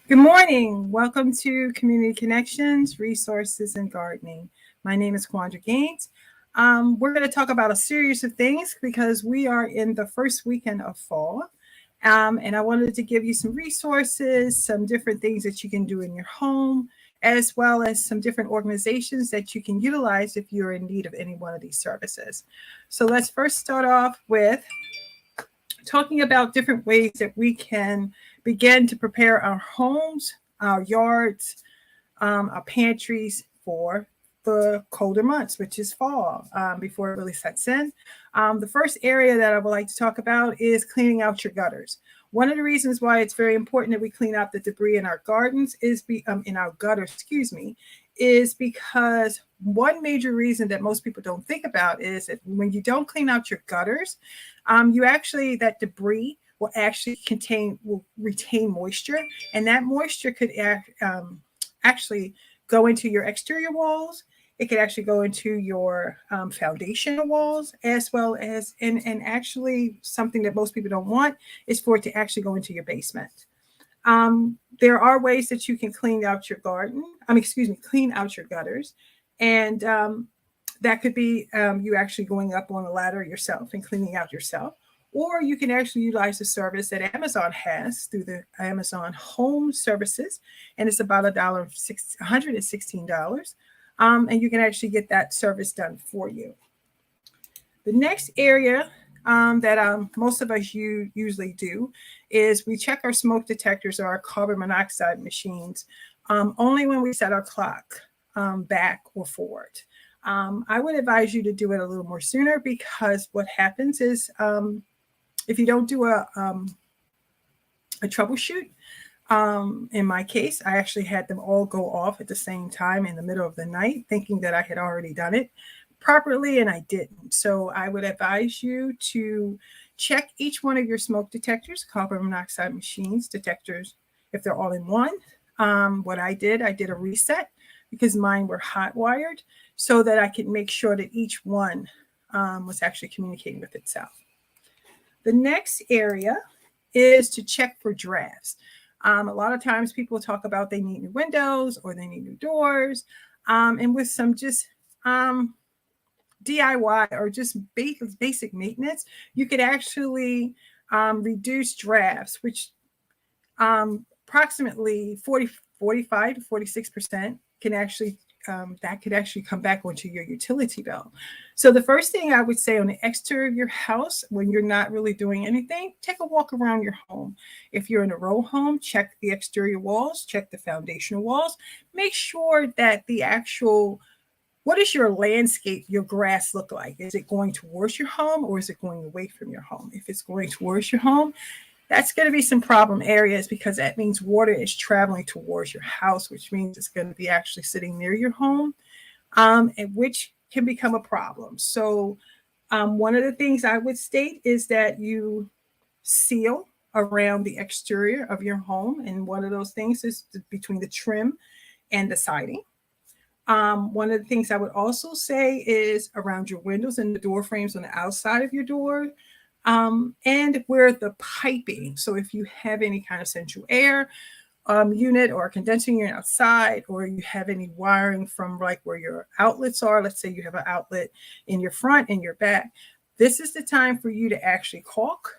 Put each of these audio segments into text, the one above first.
Good morning. Welcome to Community Connections, Resources, and Gardening. My name is Quandra Gaines. We're going to talk about a series of things because we are in the first weekend of fall. And I wanted to give you some resources, some different things that you can do in your home, as well as some different organizations that you can utilize if you're in need of any one of these services. So let's first start off with talking about different ways that we can begin to prepare our homes, our yards, our pantries for the colder months, which is fall, before it really sets in. The first area that I would like to talk about is cleaning out your gutters. One of the reasons why it's very important that we clean out the debris in our gardens in our gutters, is because one major reason that most people don't think about is that when you don't clean out your gutters, that debris will retain moisture, and that moisture could actually go into your exterior walls. It could actually go into your foundational walls, as well as, and actually something that most people don't want is for it to actually go into your basement. There are ways that you can clean out your clean out your gutters. And that could be you actually going up on a ladder yourself and cleaning out yourself. Or you can actually utilize the service that Amazon has through the Amazon Home Services, and it's about $116. And you can actually get that service done for you. The next area that most of us usually do is we check our smoke detectors or our carbon monoxide machines only when we set our clock back or forward. I would advise you to do it a little more sooner, because what happens is if you don't do a troubleshoot, in my case, I actually had them all go off at the same time in the middle of the night, thinking that I had already done it properly, and I didn't. So I would advise you to check each one of your smoke detectors, carbon monoxide machines, detectors, if they're all in one. What I did a reset because mine were hot wired, so that I could make sure that each one was actually communicating with itself. The next area is to check for drafts. A lot of times people talk about they need new windows or they need new doors. And with some just DIY or just basic maintenance, you could actually reduce drafts, which approximately 45 to 46% can actually that could actually come back onto your utility bill. So the first thing I would say on the exterior of your house, when you're not really doing anything, take a walk around your home. If you're in a row home, check the exterior walls, check the foundational walls. Make sure that what does your landscape, your grass look like? Is it going towards your home or is it going away from your home? If it's going towards your home, that's going to be some problem areas, because that means water is traveling towards your house, which means it's going to be actually sitting near your home, and which can become a problem. So one of the things I would state is that you seal around the exterior of your home, and one of those things is between the trim and the siding. One of the things I would also say is around your windows and the door frames on the outside of your door, and where the piping. So if you have any kind of central air unit or a condensing unit outside, or you have any wiring from like where your outlets are, let's say you have an outlet in your front and your back, this is the time for you to actually caulk,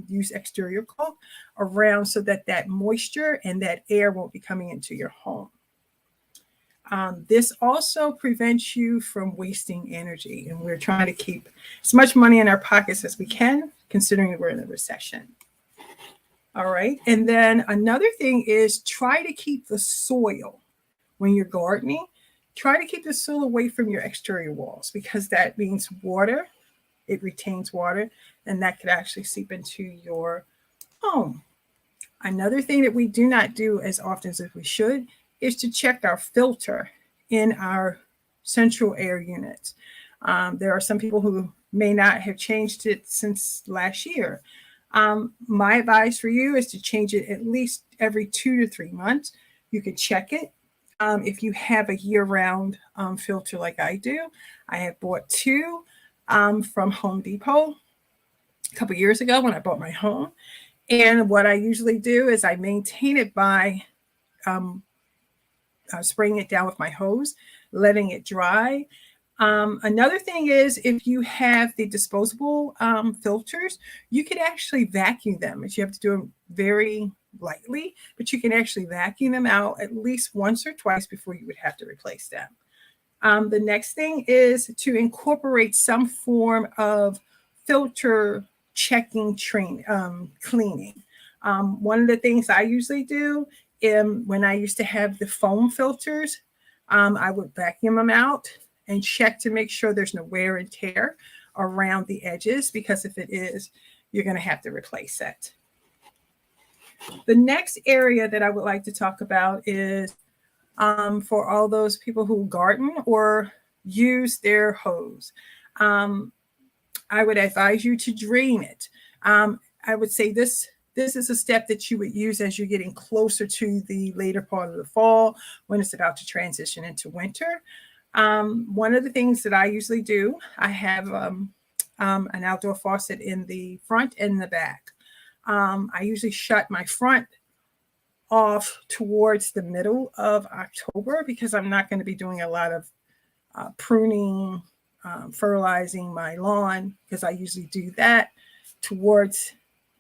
use exterior caulk around, so that that moisture and that air won't be coming into your home. This also prevents you from wasting energy, and we're trying to keep as much money in our pockets as we can, considering that we're in a recession. All right. And then another thing is try to keep the soil when you're gardening. Try to keep the soil away from your exterior walls, because that means water. It retains water, and that could actually seep into your home. Another thing that we do not do as often as we should is to check our filter in our central air units. There are some people who may not have changed it since last year. My advice for you is to change it at least every 2 to 3 months. You can check it. If you have a year-round filter like I do, I have bought two from Home Depot a couple years ago when I bought my home. And what I usually do is I maintain it by spraying it down with my hose, letting it dry. Another thing is if you have the disposable filters, you could actually vacuum them. But you have to do them very lightly, but you can actually vacuum them out at least once or twice before you would have to replace them. The next thing is to incorporate some form of filter checking cleaning. One of the things I usually do when I used to have the foam filters, I would vacuum them out and check to make sure there's no wear and tear around the edges, because if it is, you're going to have to replace it. The next area that I would like to talk about is for all those people who garden or use their hose. I would advise you to drain it. I would say this is a step that you would use as you're getting closer to the later part of the fall, when it's about to transition into winter. One of the things that I usually do, I have an outdoor faucet in the front and in the back. I usually shut my front off towards the middle of October, because I'm not going to be doing a lot of pruning, fertilizing my lawn, because I usually do that towards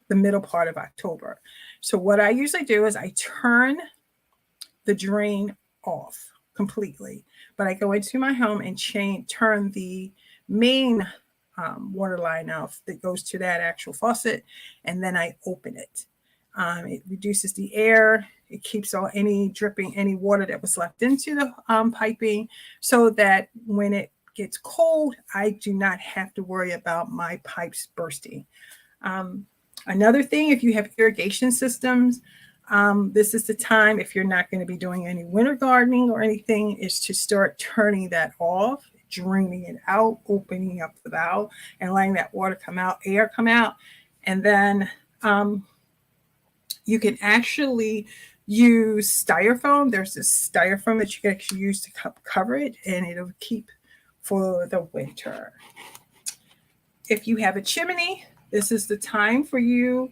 the middle part of October. So what I usually do is I turn the drain off completely, but I go into my home and turn the main water line off that goes to that actual faucet, and then I open it. It reduces the air. It keeps any water that was left into the piping, so that when it gets cold, I do not have to worry about my pipes bursting. Another thing, if you have irrigation systems, this is the time, if you're not going to be doing any winter gardening or anything, is to start turning that off, draining it out, opening up the valve and letting that water come out, air come out. And then you can actually use styrofoam. There's this styrofoam that you can actually use to cover it, and it'll keep for the winter. If you have a chimney, this is the time for you.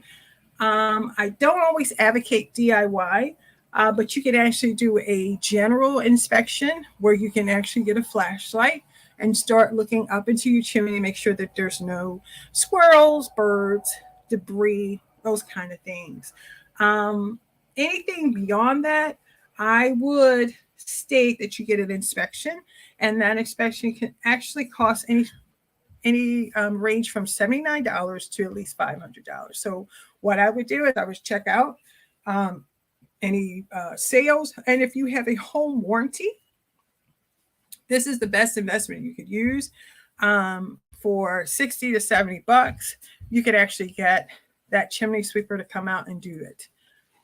I don't always advocate DIY, but you can actually do a general inspection where you can actually get a flashlight and start looking up into your chimney, make sure that there's no squirrels, birds, debris, those kind of things. Anything beyond that, I would state that you get an inspection, and that inspection can actually cost any range from $79 to at least $500. So what I would do is I would check out any sales, and if you have a home warranty, this is the best investment you could use. For 60 to 70 bucks, you could actually get that chimney sweeper to come out and do it.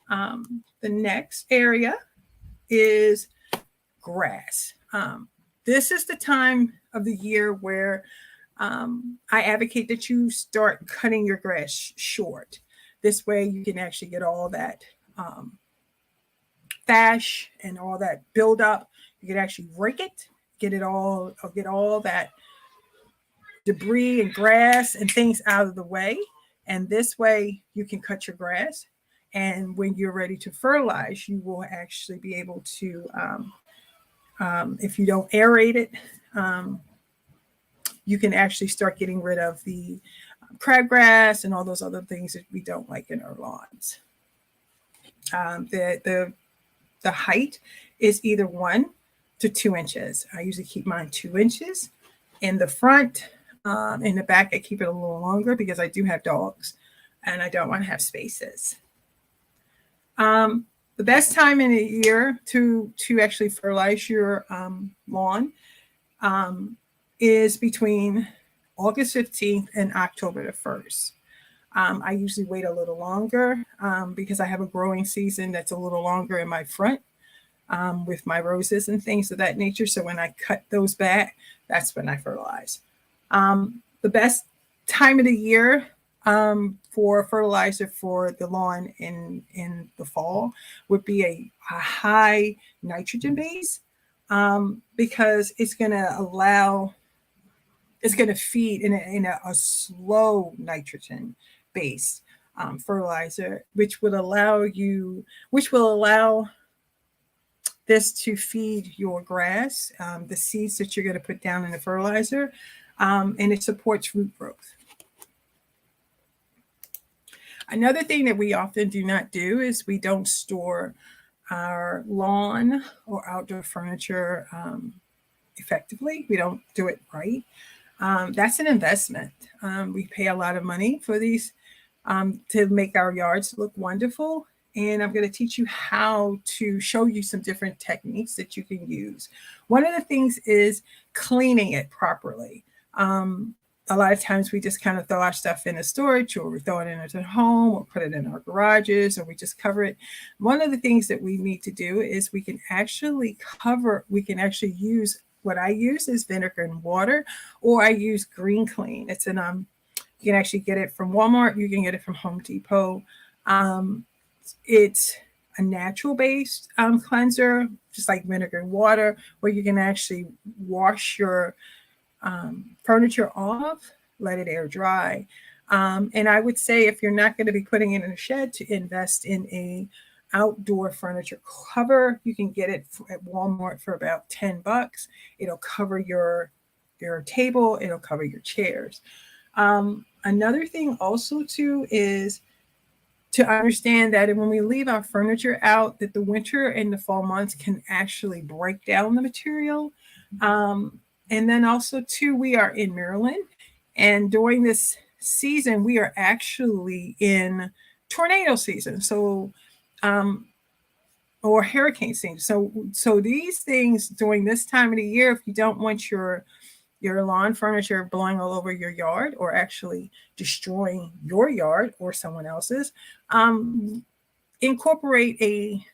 The next area is grass. This is the time of the year where I advocate that you start cutting your grass short. This way you can actually get all that thatch and all that buildup. You can actually rake it, get all that debris and grass and things out of the way. And this way you can cut your grass. And when you're ready to fertilize, you will actually be able to, if you don't aerate it, you can actually start getting rid of the crabgrass and all those other things that we don't like in our lawns. The height is either 1 to 2 inches. I usually keep mine 2 inches. In the front, in the back, I keep it a little longer because I do have dogs and I don't want to have spaces. The best time in the year to actually fertilize your lawn is between August 15th and October the 1st. I usually wait a little longer because I have a growing season that's a little longer in my front with my roses and things of that nature. So when I cut those back, that's when I fertilize. The best time of the year for fertilizer for the lawn in the fall would be a high nitrogen base because it's going to feed in a slow nitrogen base. fertilizer, which will allow this to feed your grass, the seeds that you're going to put down in the fertilizer, and it supports root growth. Another thing that we often do not do is we don't store our lawn or outdoor furniture effectively. We don't do it right. That's an investment. We pay a lot of money for these to make our yards look wonderful. And I'm going to teach you how to show you some different techniques that you can use. One of the things is cleaning it properly. A lot of times we just kind of throw our stuff in a storage, or we throw it into the home, or put it in our garages, or we just cover it. One of the things that we need to do is we can actually use, what I use is vinegar and water, or I use Green Clean. It's you can actually get it from Walmart. You can get it from Home Depot. It's a natural-based cleanser, just like vinegar and water, where you can actually wash your furniture off, let it air dry. And I would say, if you're not going to be putting it in a shed, to invest in a outdoor furniture cover. You can get it at Walmart for about $10. It'll cover your table. It'll cover your chairs. Another thing also too is to understand that when we leave our furniture out, that the winter and the fall months can actually break down the material. And then also too, we are in Maryland, and during this season, we are actually in tornado season. So, or hurricane season. So these things during this time of the year, if you don't want your lawn furniture blowing all over your yard, or actually destroying your yard or someone else's, incorporate a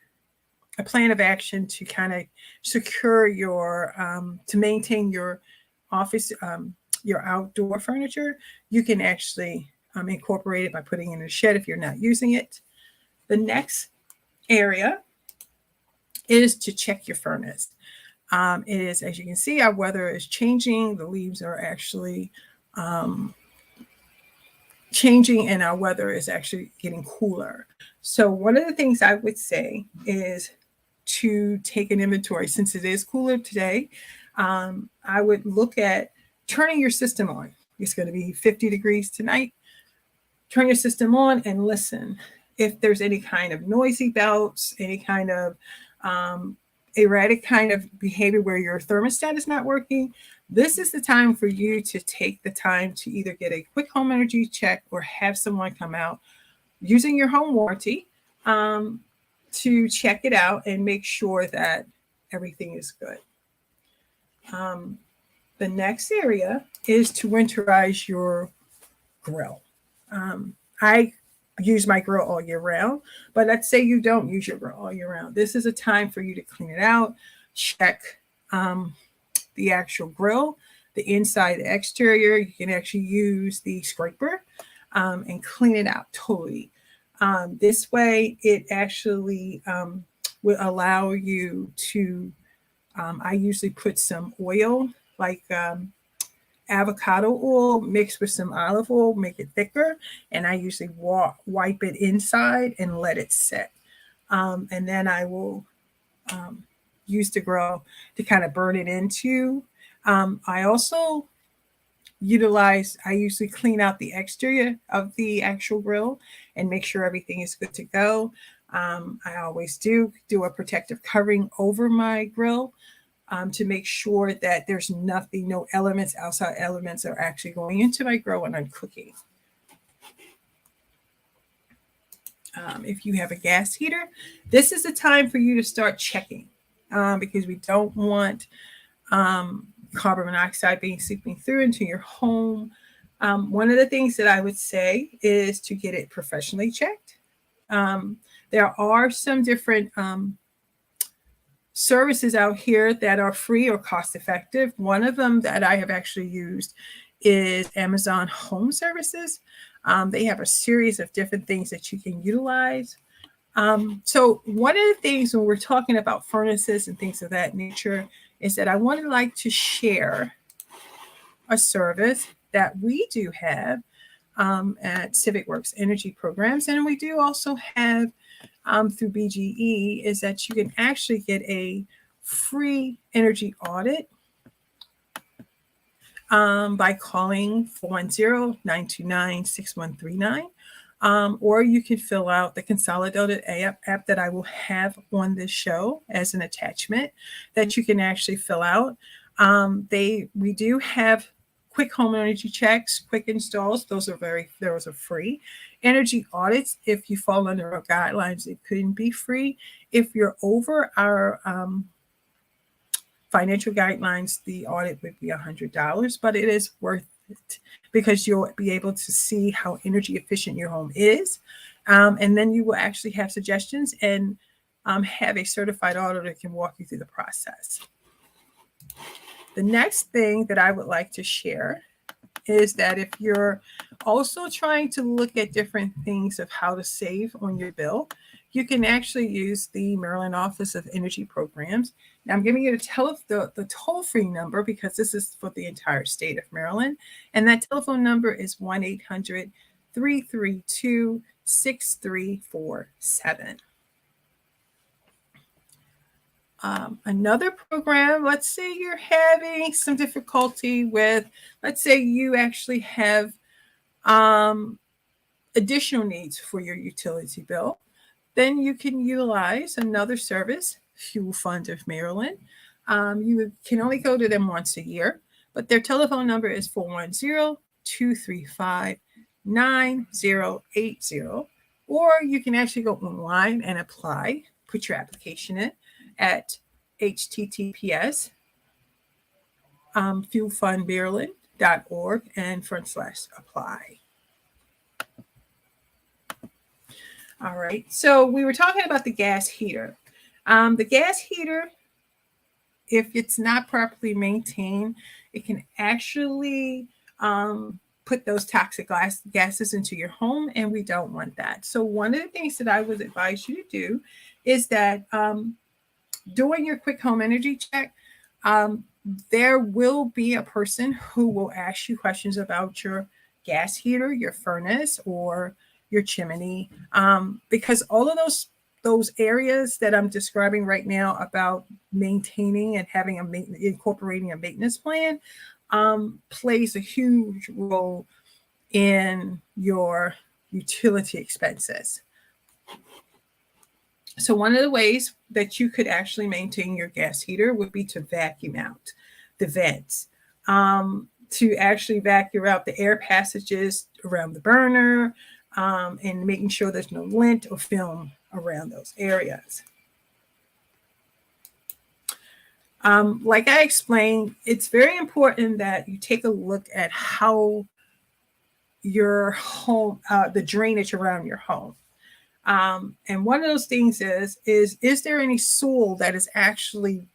plan of action to kind of secure to maintain your office, your outdoor furniture. You can actually incorporate it by putting it in a shed if you're not using it. The next area is to check your furnace. It is, as you can see, our weather is changing. The leaves are actually changing, and our weather is actually getting cooler. So one of the things I would say is to take an inventory. Since it is cooler today, I would look at turning your system on. It's going to be 50 degrees tonight. Turn your system on and listen. If there's any kind of noisy belts, any kind of erratic kind of behavior where your thermostat is not working, this is the time for you to take the time to either get a quick home energy check or have someone come out using your home warranty to check it out and make sure that everything is good. The next area is to winterize your grill. I use my grill all year round, but let's say you don't use your grill all year round. This is a time for you to clean it out, check the actual grill, the inside, the exterior. You can actually use the scraper and clean it out totally. This way, it actually will allow you to, I usually put some oil, like avocado oil mixed with some olive oil, make it thicker. And I usually wipe it inside and let it set. And then I will use the grill to kind of burn it into. I also I usually clean out the exterior of the actual grill and make sure everything is good to go. I always do a protective covering over my grill to make sure that there's nothing, no elements, outside elements are actually going into my grill when I'm cooking. If you have a gas heater, this is the time for you to start checking because we don't want carbon monoxide being seeping through into your home. One of the things that I would say is to get it professionally checked. There are some different services out here that are free or cost effective. One of them that I have actually used is Amazon Home Services. They have a series of different things that you can utilize. So one of the things when we're talking about furnaces and things of that nature is that I would like to share a service that we do have at Civic Works Energy Programs. And we do also have through BGE is that you can actually get a free energy audit by calling 410-929-6139. Or you can fill out the consolidated app that I will have on this show as an attachment that you can actually fill out. We do have quick home energy checks, quick installs. Those are free. Energy audits, if you fall under our guidelines, it couldn't be free. If you're over our financial guidelines, the audit would be $100, but it is worth it because you'll be able to see how energy efficient your home is. And then you will actually have suggestions and have a certified auditor that can walk you through the process. The next thing that I would like to share is that if you're also trying to look at different things of how to save on your bill, you can actually use the Maryland Office of Energy Programs. Now I'm giving you the toll-free number because this is for the entire state of Maryland. And that telephone number is 1-800-332-6347. Another program, let's say you're having some difficulty with, let's say you actually have additional needs for your utility bill, then you can utilize another service, Fuel Fund of Maryland. You can only go to them once a year, but their telephone number is 410-235-9080. Or you can actually go online and apply, put your application in at https fuelfundmaryland.org and /apply. All right, so we were talking about the gas heater. The gas heater, if it's not properly maintained, it can actually put those toxic gases into your home, and we don't want that. So one of the things that I would advise you to do is that during your quick home energy check, there will be a person who will ask you questions about your gas heater, your furnace, or your chimney, because all of those areas that I'm describing right now about maintaining and having incorporating a maintenance plan plays a huge role in your utility expenses. So one of the ways that you could actually maintain your gas heater would be to vacuum out the vents, to actually vacuum out the air passages around the burner, and making sure there's no lint or film around those areas. Like I explained, it's very important that you take a look at how your home, the drainage around your home. And one of those things is there any soil that is actually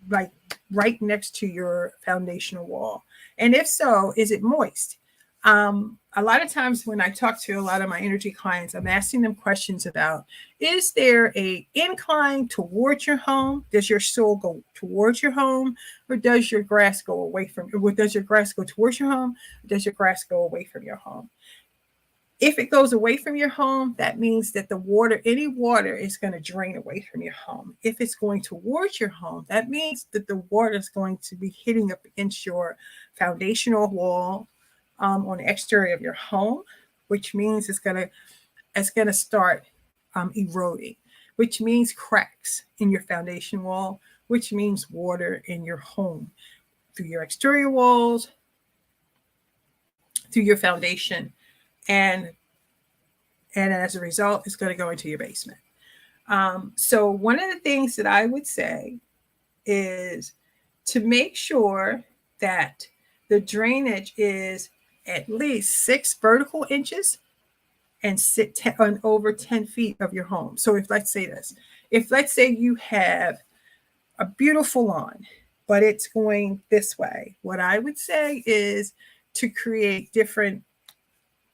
like right next to your foundational wall? And if so, is it moist? A lot of times when I talk to a lot of my energy clients, I'm asking them questions about, is there a incline towards your home? Does your soil go towards your home? Or does your grass go away from, or does your grass go towards your home? Or does your grass go away from your home? If it goes away from your home, that means that any water is going to drain away from your home. If it's going towards your home, that means that the water is going to be hitting up against your foundational wall on the exterior of your home, which means it's going to start eroding, which means cracks in your foundation wall, which means water in your home through your exterior walls, through your foundation. And as a result, it's going to go into your basement. So one of the things that I would say is to make sure that the drainage is at least 6 vertical inches and sit on over 10 feet of your home. So if let's say you have a beautiful lawn, but it's going this way, what I would say is to create different.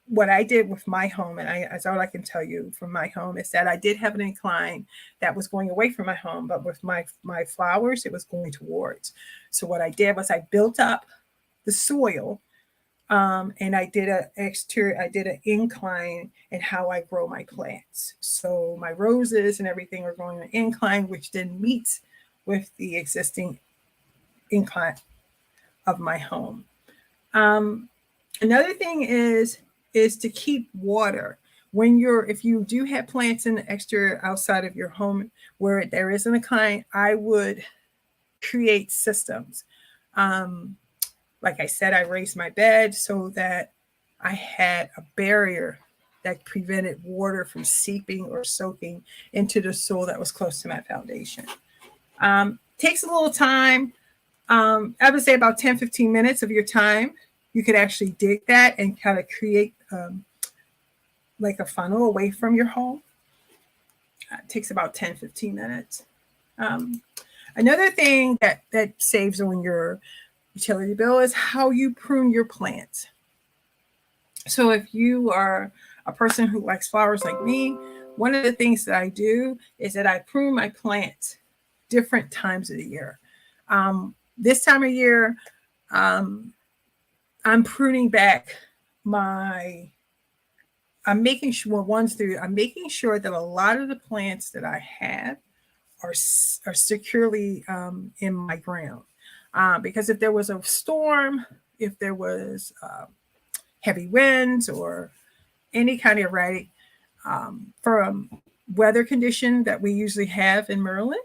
What I did with my home, and that's all I can tell you from my home, is that I did have an incline that was going away from my home, but with my flowers, it was going towards. So what I did was I built up the soil And I did an incline in how I grow my plants. So my roses and everything are going on incline, which then meets with the existing incline of my home. Another thing is to keep water. If you do have plants in the exterior outside of your home where there is an incline, I would create systems. Like I said, I raised my bed so that I had a barrier that prevented water from seeping or soaking into the soil that was close to my foundation. Takes a little time. I would say about 10-15 minutes of your time. You could actually dig that and kind of create like a funnel away from your home. It takes about 10-15 minutes. Another thing that saves on your utility bill is how you prune your plants. So if you are a person who likes flowers like me, one of the things that I do is that I prune my plants different times of the year. This time of year, I'm pruning back I'm making sure that a lot of the plants that I have are securely in my ground. Because if there was a storm, if there was heavy winds or any kind of erratic from weather condition that we usually have in Maryland,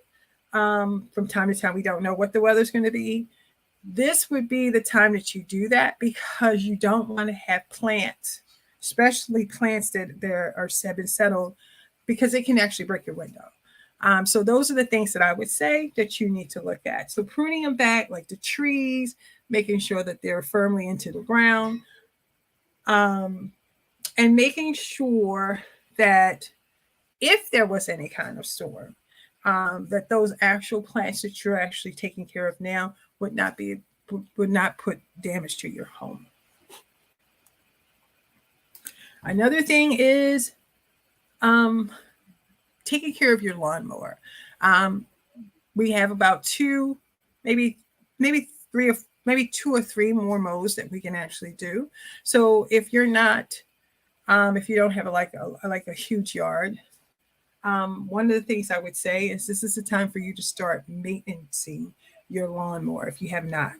from time to time, we don't know what the weather's going to be. This would be the time that you do that because you don't want to have plants, especially plants that are been settled, because it can actually break your window. So those are the things that I would say that you need to look at. So pruning them back, like the trees, making sure that they're firmly into the ground, and making sure that if there was any kind of storm, that those actual plants that you're actually taking care of now would not put damage to your home. Another thing is taking care of your lawnmower. We have about two or three more mows that we can actually do. So if you don't have a huge yard, one of the things I would say is this is the time for you to start maintaining your lawnmower if you have not.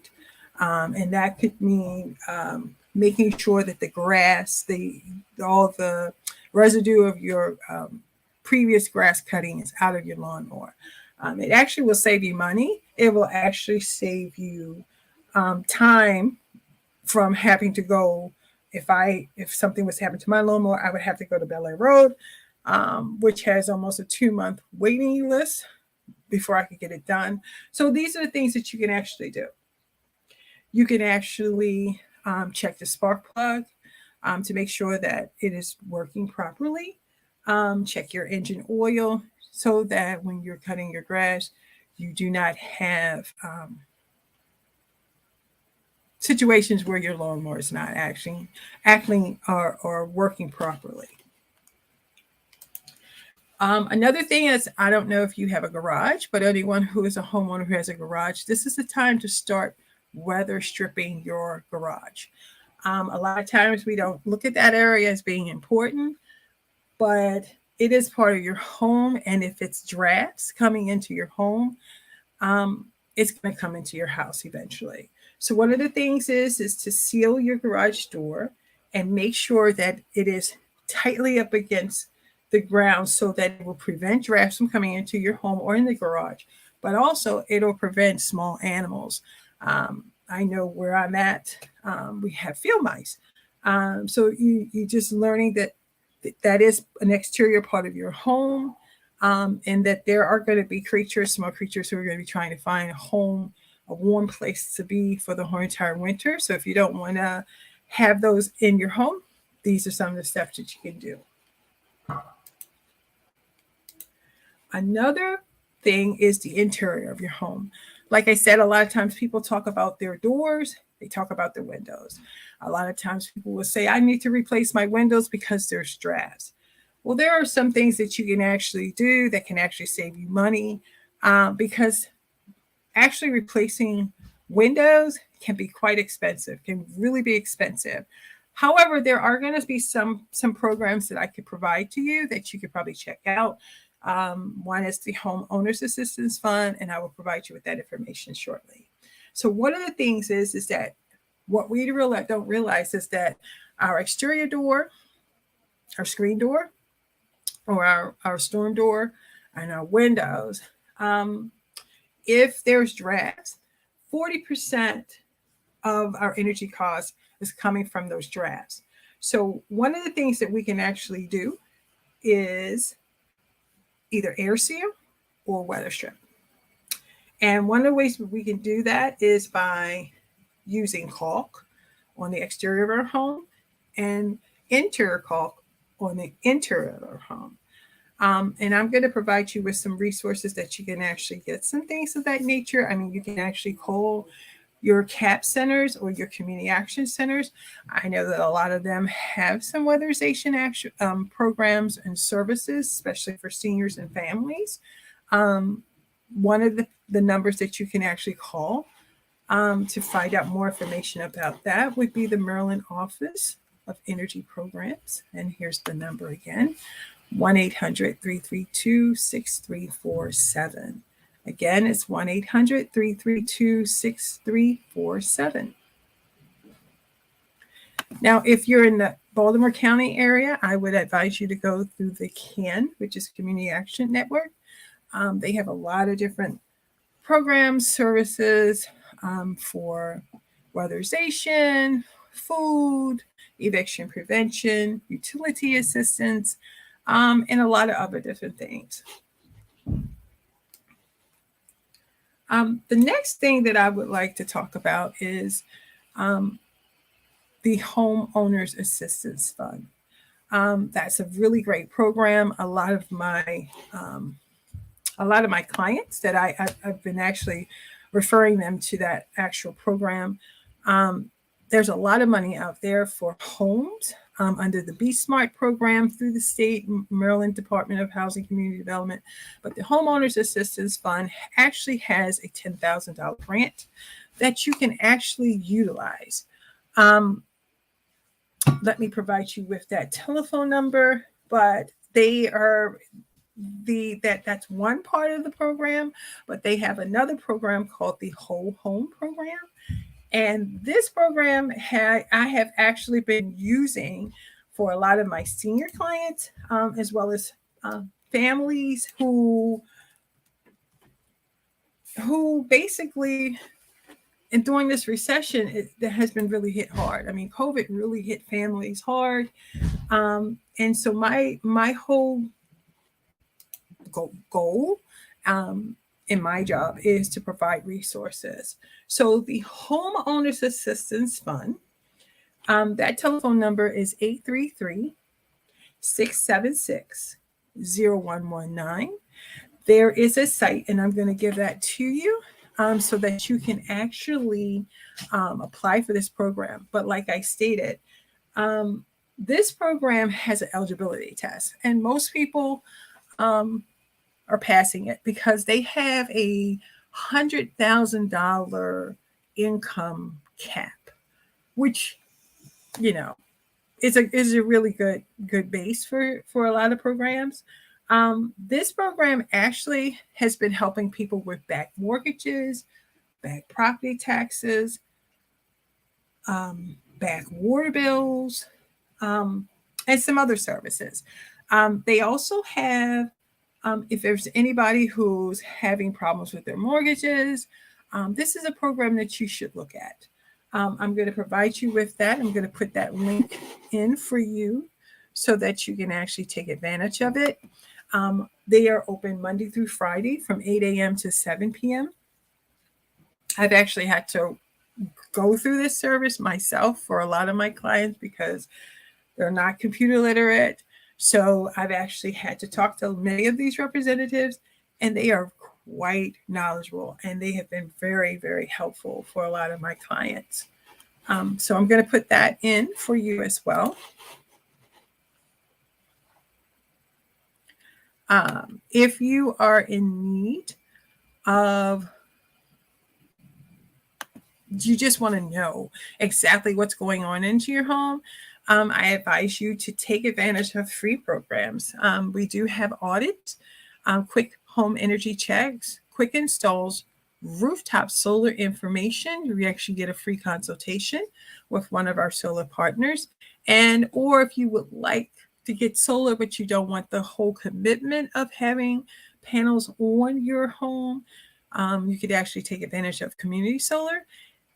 And that could mean making sure that the grass, all the residue of your previous grass cutting is out of your lawnmower. It actually will save you money. It will actually save you time from having to go. If something was happening to my lawnmower, I would have to go to Bel Air Road, which has almost a 2-month waiting list before I could get it done. So these are the things that you can actually do. You can actually check the spark plug to make sure that it is working properly. Check your engine oil so that when you're cutting your grass, you do not have situations where your lawnmower is not acting or working properly. Another thing is, I don't know if you have a garage, but anyone who is a homeowner who has a garage, this is the time to start weather stripping your garage. A lot of times we don't look at that area as being important, but it is part of your home. And if it's drafts coming into your home, it's going to come into your house eventually. So one of the things is to seal your garage door and make sure that it is tightly up against the ground so that it will prevent drafts from coming into your home or in the garage, but also it'll prevent small animals. I know where I'm at, we have field mice. So you just learning that is an exterior part of your home, and that there are going to be small creatures who are going to be trying to find a warm place to be for the whole entire winter. So if you don't want to have those in your home, these are some of the steps that you can do. Another thing is the interior of your home. Like I said, a lot of times people talk about their doors, they talk about their windows. A lot of times people will say, I need to replace my windows because there's drafts. Well, there are some things that you can actually do that can actually save you money, because actually replacing windows can be quite expensive, can really be expensive. However, there are going to be some programs that I could provide to you that you could probably check out. One is the Homeowners Assistance Fund, and I will provide you with that information shortly. So one of the things is that what we don't realize is that our exterior door, our screen door, or our storm door, and our windows, if there's drafts, 40% of our energy costs is coming from those drafts. So one of the things that we can actually do is either air seal or weather strip. And one of the ways we can do that is by using caulk on the exterior of our home and interior caulk on the interior of our home. And I'm going to provide you with some resources that you can actually get some things of that nature. I mean, you can actually call your CAP centers or your community action centers. I know that a lot of them have some weatherization action programs and services, especially for seniors and families. One of the numbers that you can actually call to find out more information about that would be the Maryland Office of Energy Programs. And here's the number again, 1-800-332-6347. Again, it's 1-800-332-6347. Now, if you're in the Baltimore County area, I would advise you to go through the CAN, which is Community Action Network. They have a lot of different programs, services for weatherization, food, eviction prevention, utility assistance, and a lot of other different things. The next thing that I would like to talk about is the Homeowners Assistance Fund. That's a really great program. A lot of my clients that I've been actually referring them to that actual program. There's a lot of money out there for homes under the Be Smart program through the state Maryland Department of Housing Community Development. But the Homeowners Assistance Fund actually has a $10,000 grant that you can actually utilize. Let me provide you with that telephone number, but they are that's one part of the program, but they have another program called the Whole Home program. And this program I have actually been using for a lot of my senior clients, as well as families who basically, and during this recession, that has been really hit hard. I mean, COVID really hit families hard. And so my whole goal in my job is to provide resources. So the Homeowners Assistance Fund, that telephone number is 833-676-0119. There is a site, and I'm going to give that to you so that you can actually apply for this program. But like I stated, this program has an eligibility test, and most people are passing it because they have a $100,000 income cap, which, is a really good base for a lot of programs. This program actually has been helping people with back mortgages, back property taxes, back water bills, and some other services. They also have, if there's anybody who's having problems with their mortgages, this is a program that you should look at. I'm going to provide you with that. I'm going to put that link in for you so that you can actually take advantage of it. They are open Monday through Friday from 8 a.m. to 7 p.m. I've actually had to go through this service myself for a lot of my clients because they're not computer literate. So I've actually had to talk to many of these representatives, and they are quite knowledgeable, and they have been very, very helpful for a lot of my clients. So I'm going to put that in for you as well. If you are in need of you just want to know exactly what's going on into your home, I advise you to take advantage of free programs. We do have audits, quick home energy checks, quick installs, rooftop solar information. We actually get a free consultation with one of our solar partners. And or if you would like to get solar, but you don't want the whole commitment of having panels on your home, you could actually take advantage of community solar.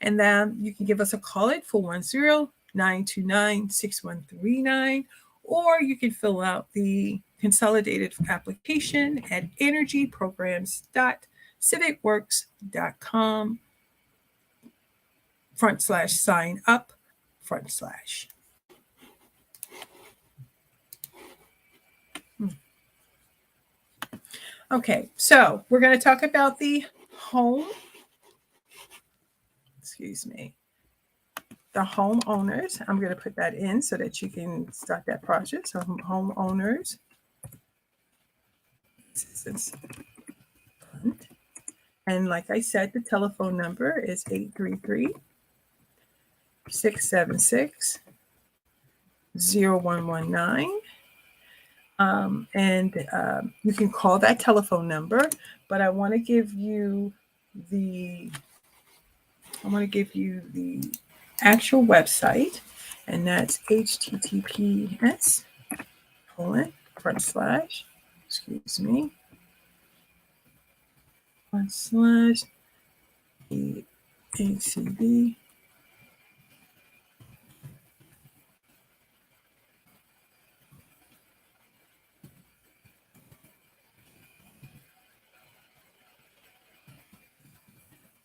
And then you can give us a call at 410-929-6139, or you can fill out the consolidated application at energyprograms.civicworks.com/sign-up/. Okay, so we're going to talk about the home, the homeowners. I'm going to put that in so that you can start that project. So homeowners assistance fund. And like I said, the telephone number is 833-676-0119. And you can call that telephone number, but I want to give you the actual website, and that's https:// /ACB.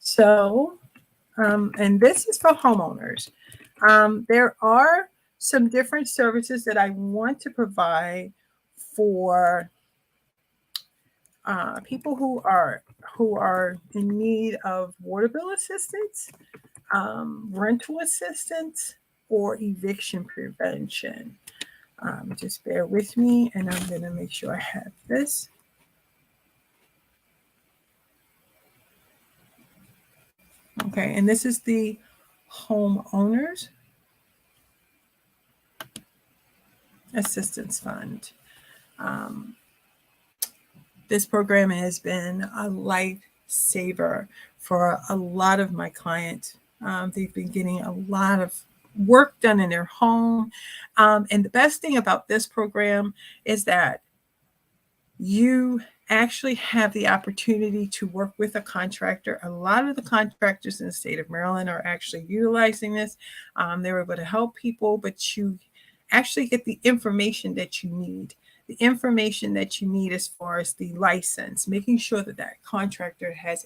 So, and this is for homeowners. There are some different services that I want to provide for people who are in need of water bill assistance, rental assistance, or eviction prevention. Just bear with me, and I'm going to make sure I have this. Okay, and this is the homeowners assistance fund. This program has been a lifesaver for a lot of my clients. They've been getting a lot of work done in their home. And the best thing about this program is that you actually have the opportunity to work with a contractor. A lot of the contractors in the state of Maryland are actually utilizing this. They're able to help people, but you actually get the information that you need. The information that you need as far as the license, making sure that that contractor has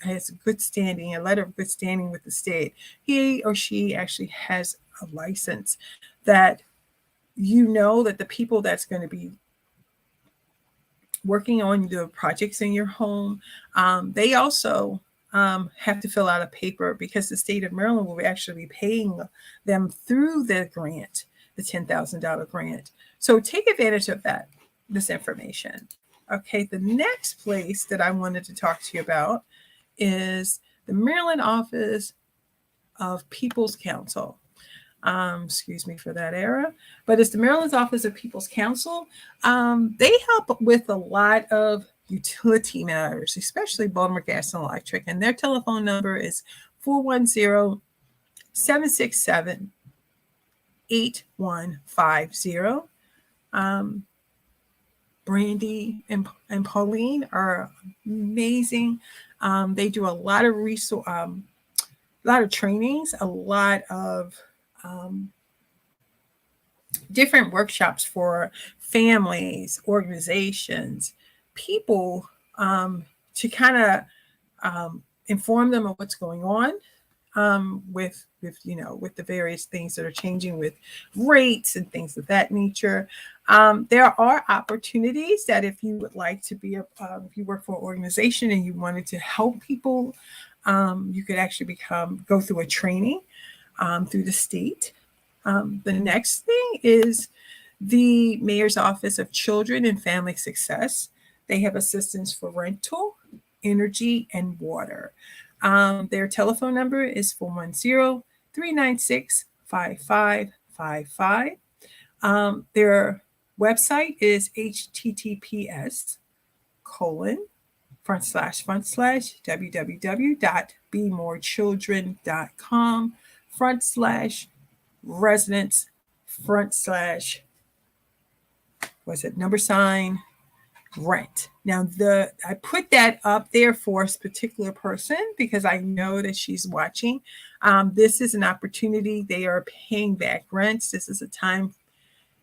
has good standing, a letter of good standing with the state. He or she actually has a license, that you know that the people that's going to be working on the projects in your home, they also have to fill out a paper, because the state of Maryland will actually be paying them through the grant, the $10,000 grant. So take advantage of this information. Okay, the next place that I wanted to talk to you about is the Maryland Office of People's Counsel. Excuse me for that error, but it's the Maryland's Office of People's Counsel. They help with a lot of utility matters, especially Baltimore Gas and Electric, and their telephone number is 410-767-8150. Brandy and Pauline are amazing. They do a lot of trainings, a lot of different workshops for families, organizations, people, to kind of inform them of what's going on with the various things that are changing with rates and things of that nature. There are opportunities that if you would like to be if you work for an organization and you wanted to help people, you could actually go through a training through the state. The next thing is the Mayor's Office of Children and Family Success. They have assistance for rental, energy, and water. Their telephone number is 410-396-5555. Their website is https://www.bemorecHildren.com/residence/rent. Now I put that up there for a particular person because I know that she's watching. This is an opportunity. They are paying back rents. This is a time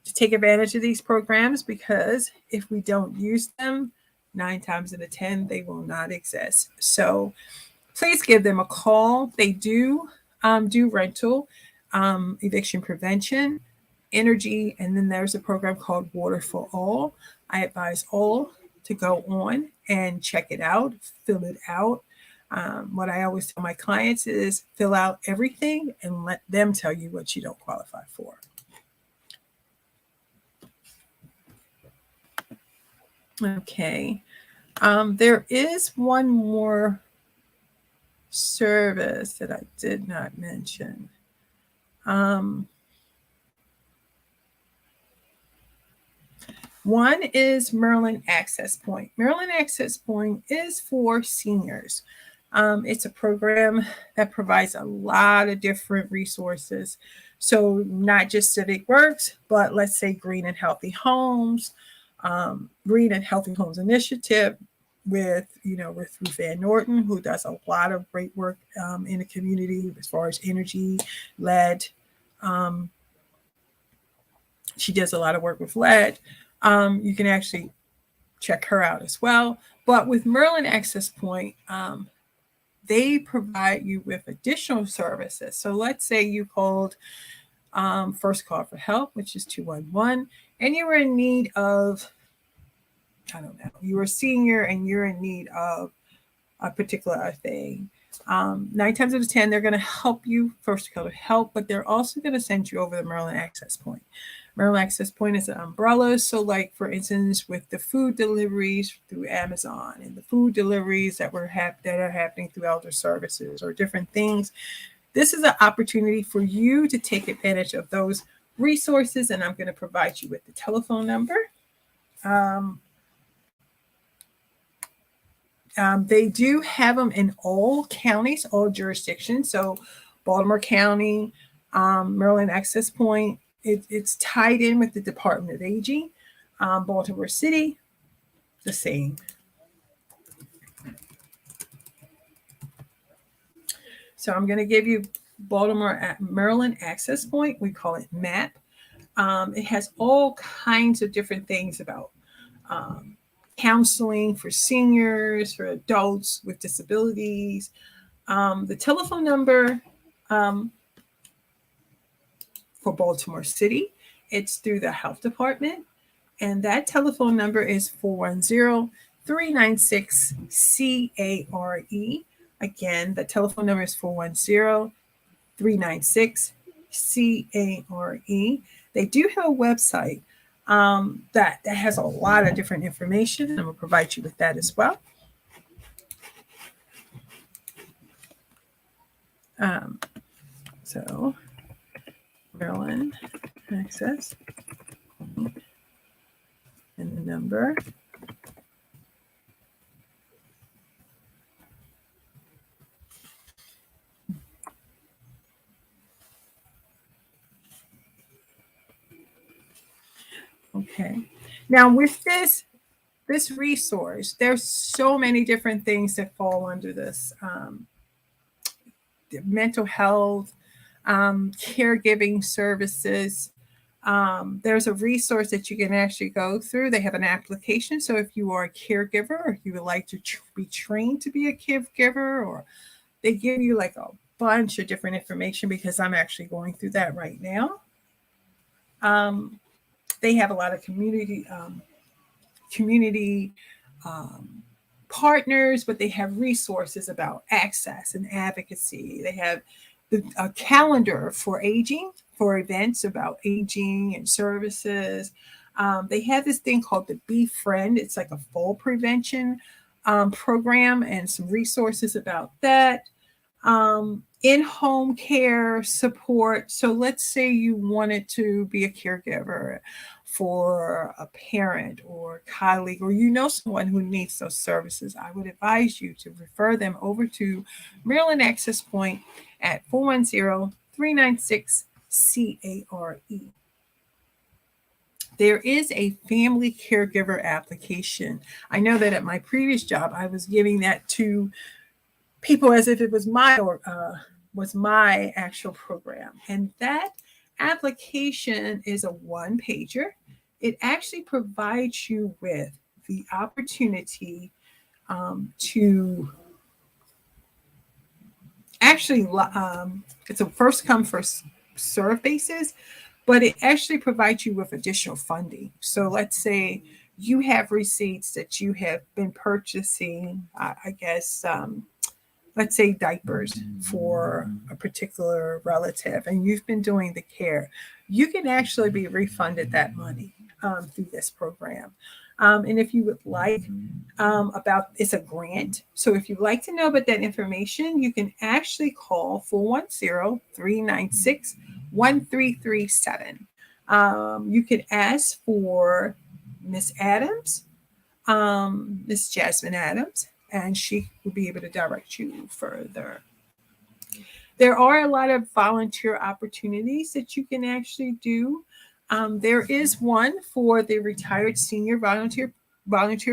to take advantage of these programs because if we don't use them, 9 times out of 10, they will not exist. So please give them a call. They do rental, eviction prevention, energy, and then there's a program called Water for All. I advise all to go on and check it out, fill it out. What I always tell my clients is fill out everything and let them tell you what you don't qualify for. Okay. There is one more service that I did not mention. One is Maryland Access Point. Maryland Access Point is for seniors. It's a program that provides a lot of different resources. So not just Civic Works, but let's say Green and Healthy Homes, Green and Healthy Homes Initiative with Ruth Ann Norton, who does a lot of great work in the community as far as energy, lead. She does a lot of work with lead. You can actually check her out as well. But with Maryland Access Point, they provide you with additional services. So let's say you called First Call for Help, which is 211, and you were in need of, you were a senior and you're in need of a particular thing. 9 times out of 10, they're going to help you, First Call for Help, but they're also going to send you over the Maryland Access Point. Maryland Access Point is an umbrella. So like, for instance, with the food deliveries through Amazon and the food deliveries that are happening through Elder Services or different things, this is an opportunity for you to take advantage of those resources. And I'm going to provide you with the telephone number. They do have them in all counties, all jurisdictions. So Baltimore County, Maryland Access Point, it's tied in with the Department of Aging. Baltimore City, the same. So I'm going to give you Maryland Access Point. We call it MAP. It has all kinds of different things about counseling for seniors, for adults with disabilities. The telephone number for Baltimore City, it's through the health department. And that telephone number is 410-396-CARE. Again, the telephone number is 410-396-CARE. They do have a website that has a lot of different information, and I'm going to provide you with that as well. So Maryland Access and the number. Okay. Now with this resource, there's so many different things that fall under this. Mental health, caregiving services. There's a resource that you can actually go through. They have an application. So if you are a caregiver, or you would like to be trained to be a caregiver, or they give you like a bunch of different information, because I'm actually going through that right now. They have a lot of community partners, but they have resources about access and advocacy. They have a calendar for aging, for events about aging and services. They have this thing called the Befriend. It's like a fall prevention program and some resources about that. In-home care support. So let's say you wanted to be a caregiver for a parent or colleague, or you know someone who needs those services. I would advise you to refer them over to Maryland Access Point at 410-396-CARE. There is a family caregiver application. I know that at my previous job, I was giving that to people as if it was my actual program. And that application is a one pager. It actually provides you with the opportunity to actually, it's a first come, first serve basis, but it actually provides you with additional funding. So let's say you have receipts that you have been purchasing, let's say diapers for a particular relative, and you've been doing the care, you can actually be refunded that money through this program. And if you would like it's a grant. So if you'd like to know about that information, you can actually call 410-396-1337. You could ask for Miss Adams, Miss Jasmine Adams, and she will be able to direct you further. There are a lot of volunteer opportunities that you can actually do. There is one for the retired senior volunteer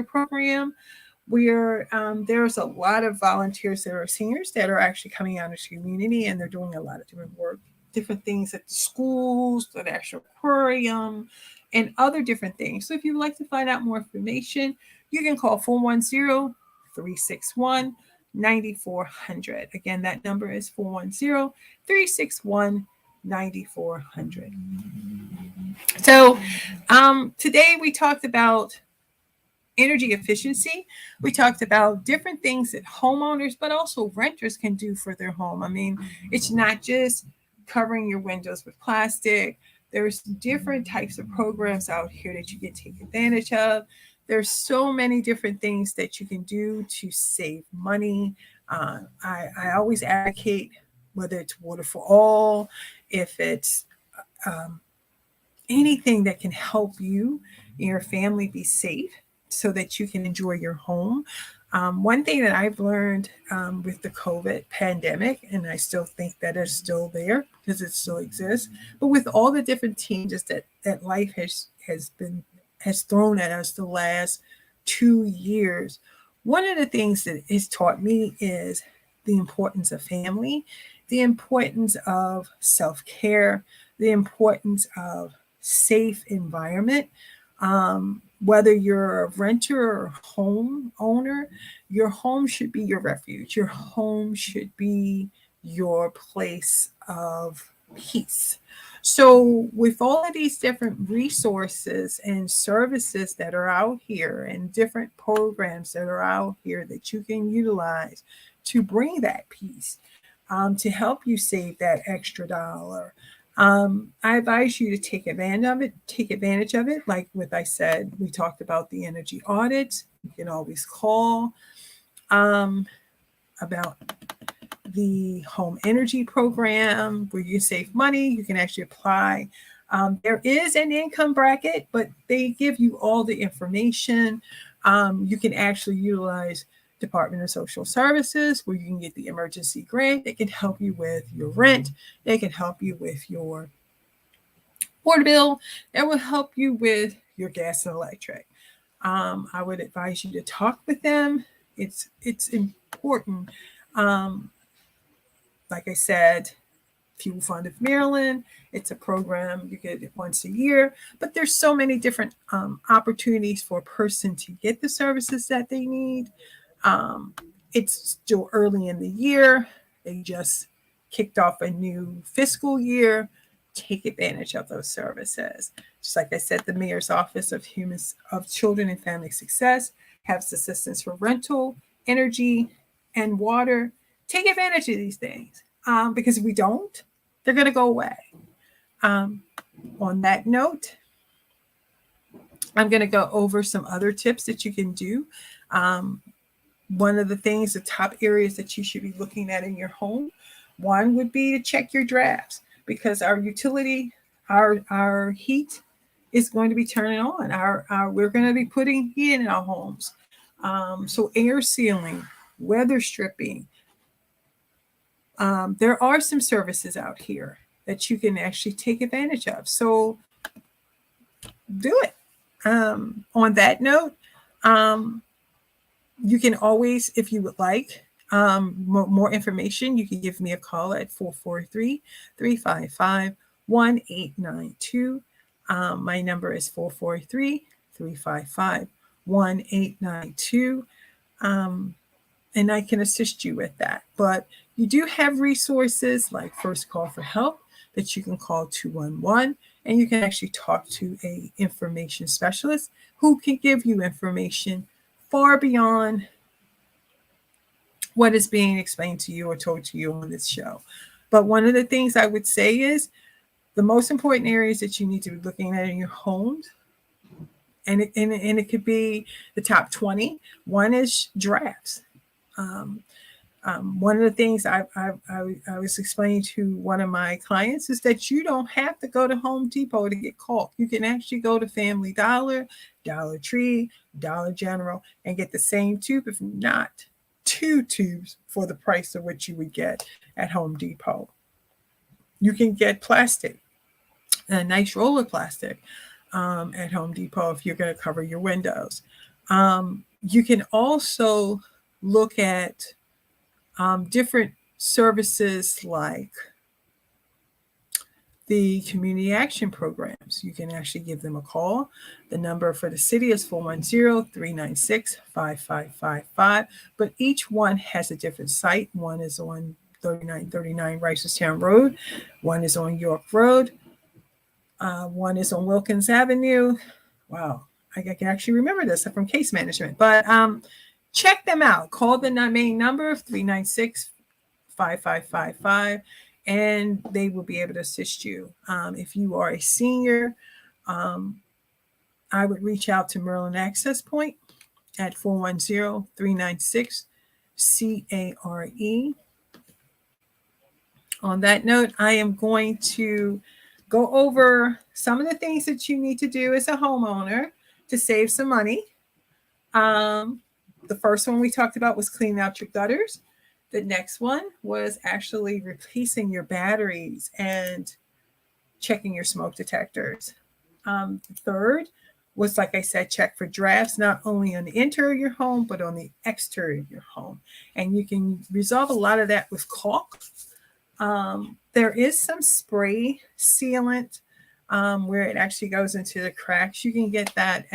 program where there's a lot of volunteers that are seniors that are actually coming out into the community, and they're doing a lot of different work, different things at the schools, the National Aquarium, and other different things. So if you'd like to find out more information, you can call 410-361-9400. Again, that number is 410-361-9400. So today we talked about energy efficiency. We talked about different things that homeowners, but also renters can do for their home. I mean, it's not just covering your windows with plastic. There's different types of programs out here that you can take advantage of. There's so many different things that you can do to save money. I always advocate, whether it's Water for All, if it's anything that can help you and your family be safe so that you can enjoy your home. One thing that I've learned with the COVID pandemic, and I still think that it's still there because it still exists, but with all the different changes that life has thrown at us the last 2 years, one of the things that it's taught me is the importance of family, the importance of self-care, the importance of safe environment. Whether you're a renter or home owner, your home should be your refuge. Your home should be your place of peace. So with all of these different resources and services that are out here and different programs that are out here that you can utilize to bring that peace, to help you save that extra dollar, I advise you to take advantage of it. Like what I said, we talked about the energy audits. You can always call about the home energy program where you save money. You can actually apply. There is an income bracket, but they give you all the information. You can actually utilize Department of Social Services, where you can get the emergency grant. They can help you with your rent. They can help you with your water bill. That will help you with your gas and electric. I would advise you to talk with them. It's important. Like I said, Fuel Fund of Maryland. It's a program you get it once a year, but there's so many different opportunities for a person to get the services that they need. It's still early in the year. They just kicked off a new fiscal year. Take advantage of those services. Just like I said, the Mayor's Office of Children and Family Success has assistance for rental, energy, and water. Take advantage of these things because if we don't, they're going to go away. On that note, I'm going to go over some other tips that you can do one of the things, the top areas that you should be looking at in your home, one would be to check your drafts, because our utility, our heat is going to be turning on. We're going to be putting heat in our homes. So air sealing, weather stripping. There are some services out here that you can actually take advantage of. So do it. On that note, you can always, if you would like more information, you can give me a call at 443-355-1892. My number is 443-355-1892. And I can assist you with that. But you do have resources like First Call for Help that you can call 211, and you can actually talk to a information specialist who can give you information far beyond what is being explained to you or told to you on this show. But one of the things I would say is the most important areas that you need to be looking at in your homes, and it could be the top 20. One is drafts. One of the things I was explaining to one of my clients is that you don't have to go to Home Depot to get caulk. You can actually go to Family Dollar, Dollar Tree, Dollar General, and get the same tube, if not 2 tubes, for the price of what you would get at Home Depot. You can get plastic, a nice roll of plastic at Home Depot if you're going to cover your windows. You can also look at different services like the community action programs. You can actually give them a call. The number for the city is 410-396-5555, but each one has a different site. One is on 3939 Reisterstown Road. One is on York Road. One is on Wilkins Avenue. Wow, I can actually remember this from case management. But check them out. Call the main number, 396-5555, and they will be able to assist you. If you are a senior, I would reach out to Merlin Access Point at 410-396-CARE. On that note, I am going to go over some of the things that you need to do as a homeowner to save some money. The first one we talked about was cleaning out your gutters. The next one was actually replacing your batteries and checking your smoke detectors. The third was, like I said, check for drafts, not only on the interior of your home, but on the exterior of your home. And you can resolve a lot of that with caulk. There is some spray sealant where it actually goes into the cracks. You can get that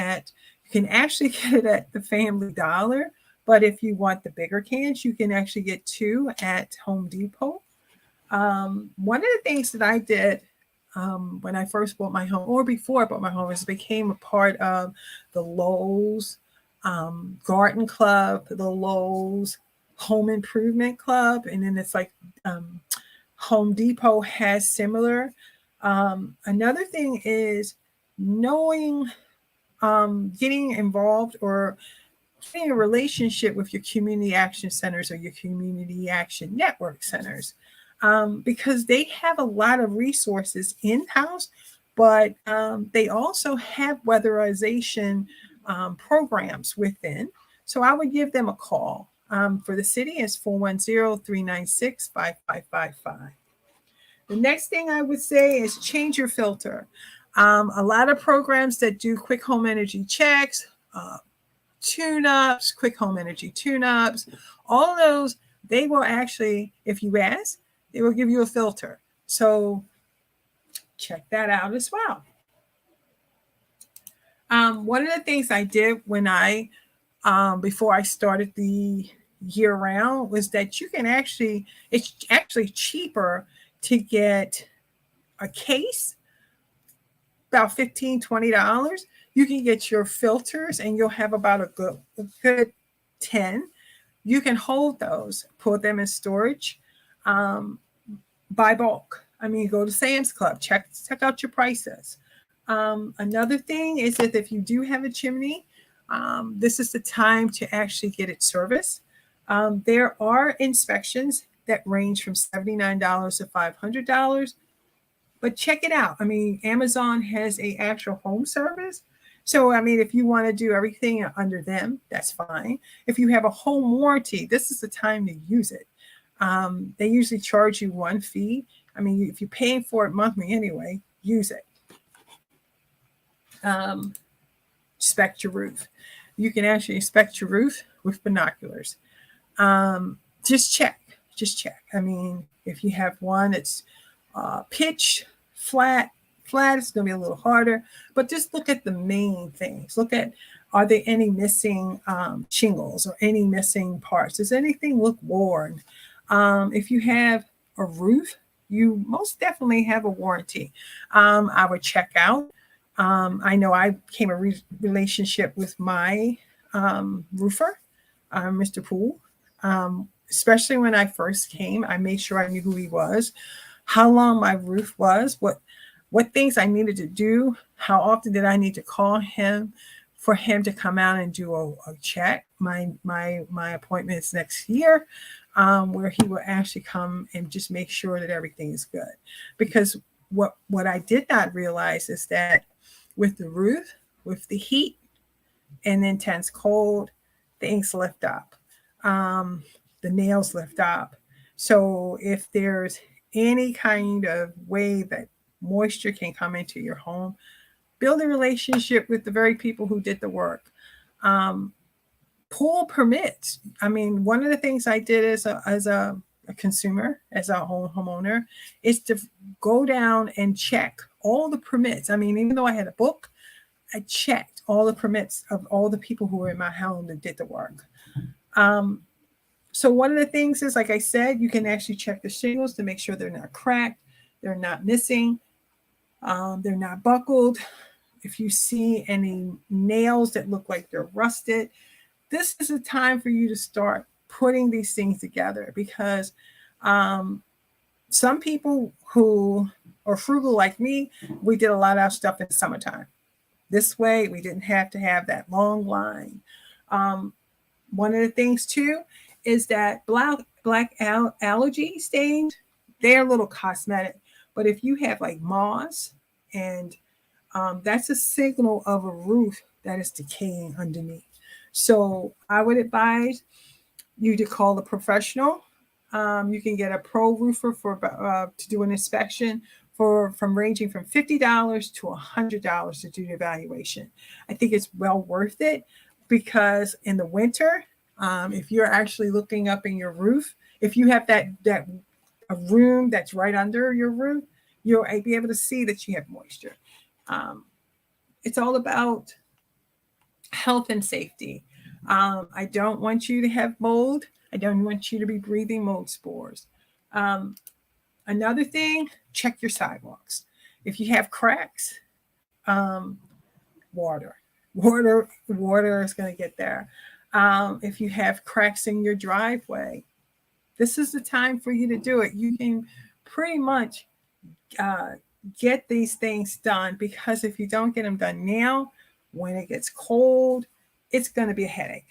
you can actually get it at the Family Dollar, but if you want the bigger cans, you can actually get 2 at Home Depot. One of the things that I did when I first bought my home, or before I bought my home, is became a part of the Lowe's Garden Club, the Lowe's Home Improvement Club, and then it's like Home Depot has similar. Another thing is knowing, getting involved or getting a relationship with your community action centers or your community action network centers, because they have a lot of resources in-house, but they also have weatherization programs within. So I would give them a call. For the city, is 410-396-5555. The next thing I would say is change your filter. A lot of programs that do quick home energy checks, tune-ups, quick home energy tune-ups, all of those, they will actually, if you ask, they will give you a filter. So check that out as well. One of the things I did when before I started the year round was that you can actually, it's actually cheaper to get a case, about $15, $20. You can get your filters and you'll have about a good 10. You can hold those, put them in storage, buy bulk. I mean, go to Sam's Club, check out your prices. Another thing is that if you do have a chimney, this is the time to actually get it serviced. There are inspections that range from $79 to $500, but check it out. I mean, Amazon has a actual home service. So, I mean, if you want to do everything under them, that's fine. If you have a home warranty, this is the time to use it. They usually charge you one fee. I mean, if you're paying for it monthly anyway, use it. Inspect your roof. You can actually inspect your roof with binoculars. Just check. I mean, if you have one that's pitch, flat, it's going to be a little harder, but just look at the main things. Look at, are there any missing shingles or any missing parts? Does anything look worn? If you have a roof, you most definitely have a warranty. I would check out. I know I came a relationship with my roofer, Mr. Poole. Especially when I first came, I made sure I knew who he was, how long my roof was, what things I needed to do, how often did I need to call him for him to come out and do a check. My appointment is next year, where he will actually come and just make sure that everything is good. Because what I did not realize is that with the roof, with the heat and the intense cold, things lift up. The nails lift up. So if there's any kind of way that moisture can come into your home, build a relationship with the very people who did the work. Pull permits. I mean, one of the things I did as a consumer, as a homeowner, is to go down and check all the permits. I mean, even though I had a book, I checked all the permits of all the people who were in my home that did the work. So one of the things is, like I said, you can actually check the shingles to make sure they're not cracked, they're not missing, they're not buckled. If you see any nails that look like they're rusted, this is a time for you to start putting these things together, because some people who are frugal like me, we did a lot of stuff in the summertime. This way, we didn't have to have that long line. One of the things too is that black algae stains, they're a little cosmetic. But if you have like moss, and that's a signal of a roof that is decaying underneath. So I would advise you to call a professional. You can get a pro roofer to do an inspection from ranging from $50 to $100 to do the evaluation. I think it's well worth it, because in the winter, if you're actually looking up in your roof, if you have that a room that's right under your roof, you'll be able to see that you have moisture. It's all about health and safety. I don't want you to have mold. I don't want you to be breathing mold spores. Another thing, check your sidewalks. If you have cracks, water is going to get there. If you have cracks in your driveway, this is the time for you to do it. You can pretty much get these things done, because if you don't get them done now, when it gets cold, it's going to be a headache.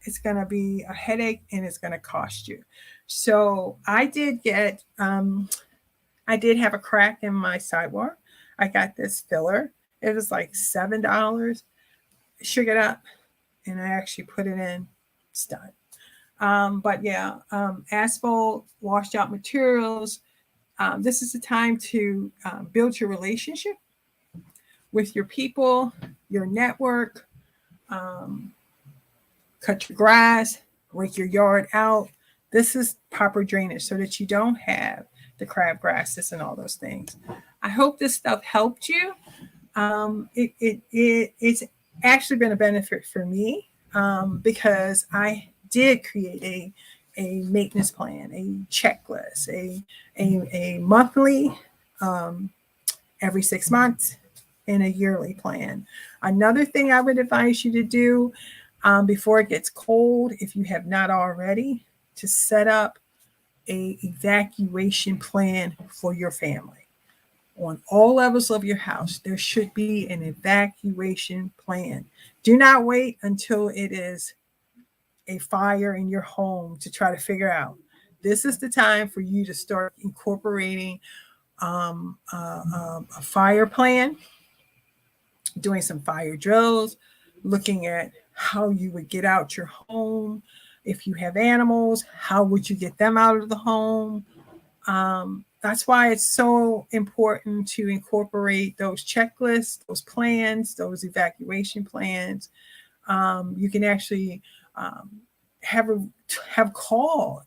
It's going to be a headache, and it's going to cost you. So I did have a crack in my sidewalk. I got this filler. It was like $7. Shook it up, and I actually put it in. It's done. But yeah, asphalt, washed out materials. This is the time to build your relationship with your people, your network. Cut your grass, rake your yard out. This is proper drainage so that you don't have the crabgrasses and all those things. I hope this stuff helped you. It's actually been a benefit for me, because I did create a maintenance plan, a checklist, a monthly, every 6 months, and a yearly plan. Another thing I would advise you to do before it gets cold, if you have not already, to set up a evacuation plan for your family. On all levels of your house, there should be an evacuation plan. Do not wait until it is a fire in your home to try to figure out, this is the time for you to start incorporating a fire plan, doing some fire drills, looking at how you would get out your home. If you have animals, how would you get them out of the home? That's why it's so important to incorporate those checklists, those plans, those evacuation plans. You can actually have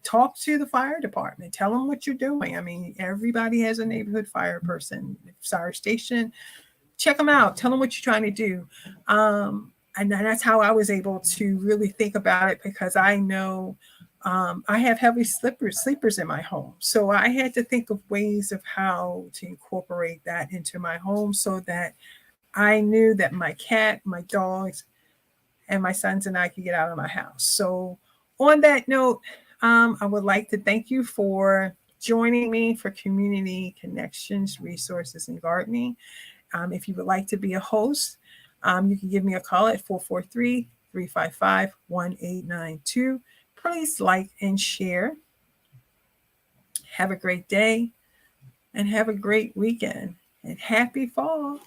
talk to the fire department, tell them what you're doing. I mean, everybody has a neighborhood fire person, fire station. Check them out. Tell them what you're trying to do. And that's how I was able to really think about it, because I know I have heavy sleepers in my home. So I had to think of ways of how to incorporate that into my home so that I knew that my cat, my dogs, and my sons and I could get out of my house. So on that note, I would like to thank you for joining me for Community Connections, Resources, and Gardening. If you would like to be a host, you can give me a call at 443-355-1892. Please like and share. Have a great day and have a great weekend, and happy fall.